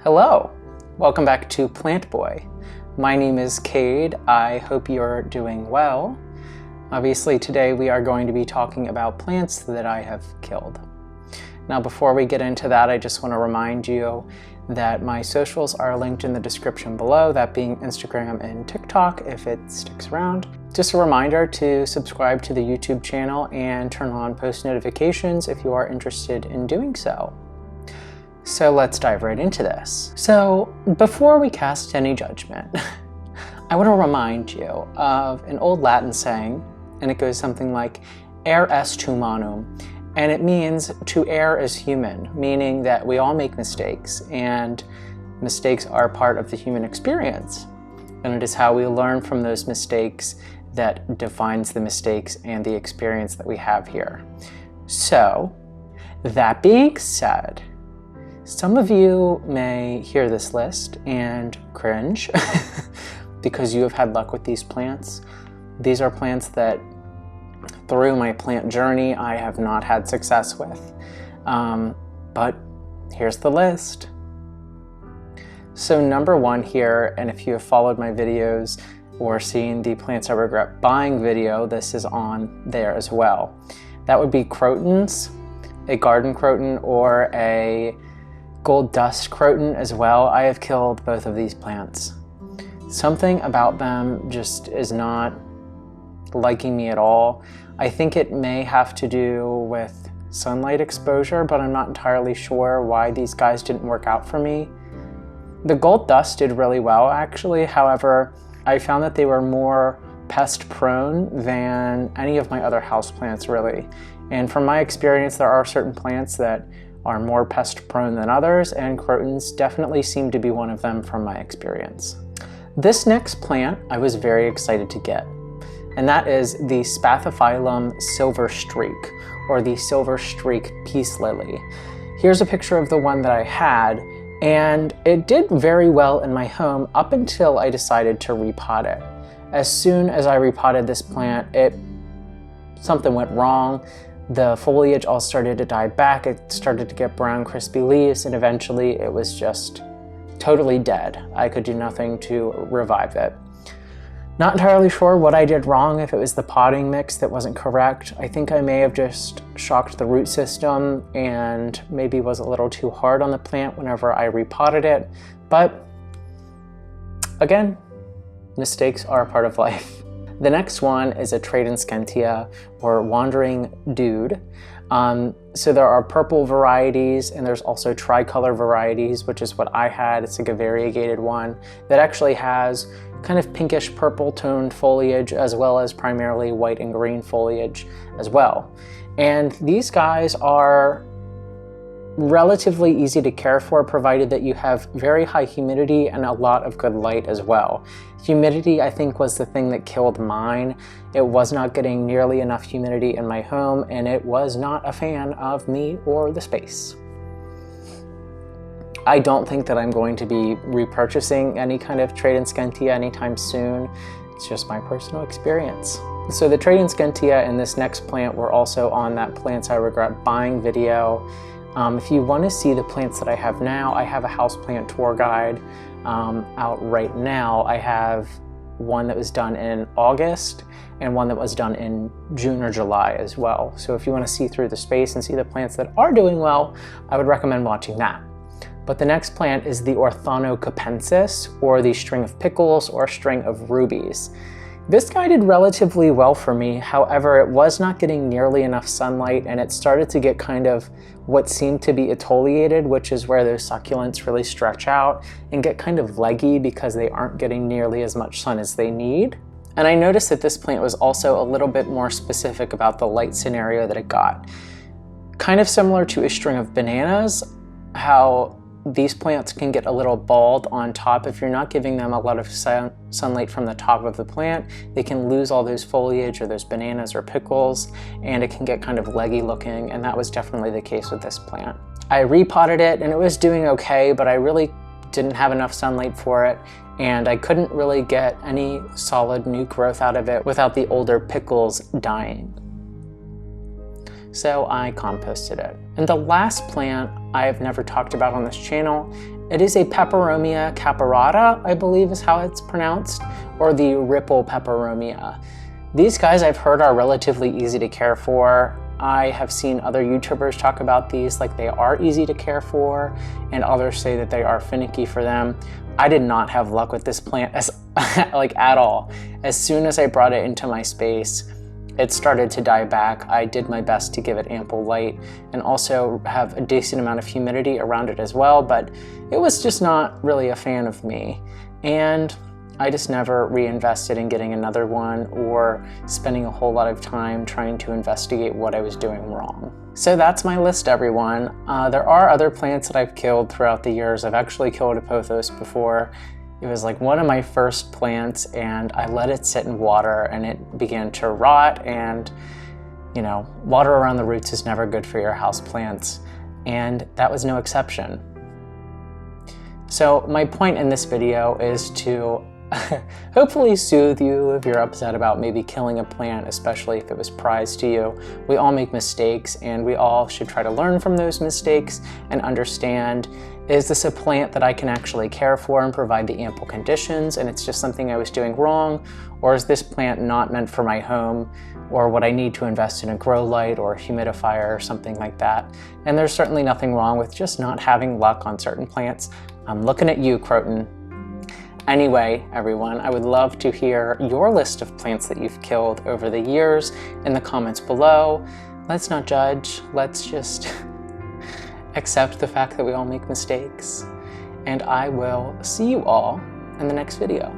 Hello, welcome back to Plant Boy. My name is Cade. I hope you're doing well. Obviously today we are going to be talking about plants that I have killed. Now before we get into that, I just want to remind you that my socials are linked in the description below, that being Instagram and TikTok if it sticks around. Just a reminder to subscribe to the YouTube channel and turn on post notifications if you are interested in doing so. So let's dive right into this. So before we cast any judgment, I want to remind you of an old Latin saying, and it goes something like, err est humanum, and it means to err is human, meaning that we all make mistakes, and mistakes are part of the human experience. And it is how we learn from those mistakes that defines the mistakes and the experience that we have here. So, that being said, some of you may hear this list and cringe because you have had luck with these plants. These are plants that through my plant journey I have not had success with. But here's the list. So number one here, and if you have followed my videos or seen the Plants I Regret Buying video, this is on there as well. That would be crotons, a garden croton or a gold dust croton as well. I have killed both of these plants. Something about them just is not liking me at all. I think it may have to do with sunlight exposure, but I'm not entirely sure why these guys didn't work out for me. The gold dust did really well actually, however, I found that they were more pest prone than any of my other houseplants really. And from my experience, there are certain plants that are more pest prone than others, and crotons definitely seem to be one of them from my experience. This next plant I was very excited to get, and that is the Spathiphyllum silver streak, or the silver streak peace lily. Here's a picture of the one that I had, and it did very well in my home up until I decided to repot it. As soon as I repotted this plant, something went wrong. The foliage all started to die back, it started to get brown crispy leaves, and eventually it was just totally dead. I could do nothing to revive it. Not entirely sure what I did wrong, if it was the potting mix that wasn't correct. I think I may have just shocked the root system and maybe was a little too hard on the plant whenever I repotted it. But again, mistakes are a part of life. The next one is a Tradescantia, or wandering dude. So there are purple varieties and there's also tricolor varieties, which is what I had. It's like a variegated one that actually has kind of pinkish purple toned foliage as well as primarily white and green foliage as well. And these guys are relatively easy to care for, provided that you have very high humidity and a lot of good light as well. Humidity, I think, was the thing that killed mine. It was not getting nearly enough humidity in my home, and it was not a fan of me or the space. I don't think that I'm going to be repurchasing any kind of Tradescantia anytime soon. It's just my personal experience. So the Tradescantia and this next plant were also on that Plants I Regret Buying video. If you want to see the plants that I have now, I have a houseplant tour guide out right now. I have one that was done in August and one that was done in June or July as well. So if you want to see through the space and see the plants that are doing well, I would recommend watching that. But the next plant is the Orthanocapensis, or the string of pickles or string of rubies. This guy did relatively well for me, however, it was not getting nearly enough sunlight and it started to get kind of what seemed to be etiolated, which is where those succulents really stretch out and get kind of leggy because they aren't getting nearly as much sun as they need. And I noticed that this plant was also a little bit more specific about the light scenario that it got. Kind of similar to a string of bananas, how these plants can get a little bald on top. If you're not giving them a lot of sunlight from the top of the plant, they can lose all those foliage or those bananas or pickles, and it can get kind of leggy looking, and that was definitely the case with this plant. I repotted it and it was doing okay, but I really didn't have enough sunlight for it, and I couldn't really get any solid new growth out of it without the older pickles dying. So I composted it. And the last plant I've never talked about on this channel, It is a Peperomia capparada, I believe is how it's pronounced, or the ripple Peperomia. These guys I've heard are relatively easy to care for. I have seen other YouTubers talk about these like they are easy to care for, and others say that they are finicky for them. I did not have luck with this plant at all. As soon as I brought it into my space, it started to die back. I did my best to give it ample light and also have a decent amount of humidity around it as well, but it was just not really a fan of me. And I just never reinvested in getting another one or spending a whole lot of time trying to investigate what I was doing wrong. So that's my list, everyone. There are other plants that I've killed throughout the years. I've actually killed a pothos before. It was like one of my first plants, and I let it sit in water and it began to rot, and you know, water around the roots is never good for your house plants, and that was no exception. So my point in this video is to hopefully soothe you if you're upset about maybe killing a plant, especially if it was prized to you. We all make mistakes, and we all should try to learn from those mistakes and understand, is this a plant that I can actually care for and provide the ample conditions, and it's just something I was doing wrong? Or is this plant not meant for my home, or would I need to invest in a grow light or a humidifier or something like that? And there's certainly nothing wrong with just not having luck on certain plants. I'm looking at you, Croton. Anyway, everyone, I would love to hear your list of plants that you've killed over the years in the comments below. Let's not judge, let's just accept the fact that we all make mistakes. And I will see you all in the next video.